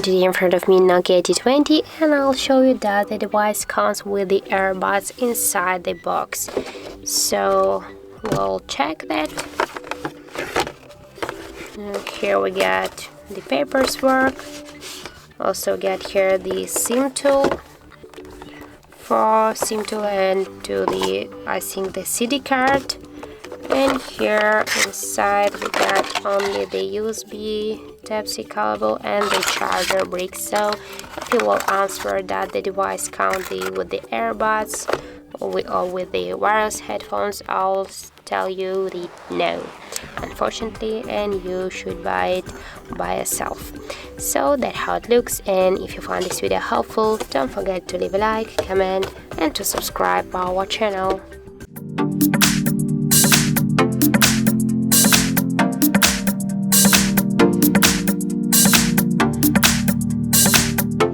And today in front of me NOKIA T20, and I'll show you that the device comes with the earbuds inside the box. So we'll check that. And here we get the paperwork. Also get here the SIM tool and to the, I think, the CD card. And here inside we got only the USB Type-C cable and the charger brick. So if you will answer that the device comes with the earbuds or with the wireless headphones, I'll tell you the no, unfortunately, and you should buy it by yourself. So that's how it looks, and if you found this video helpful, don't forget to leave a like, comment, and to subscribe our channel.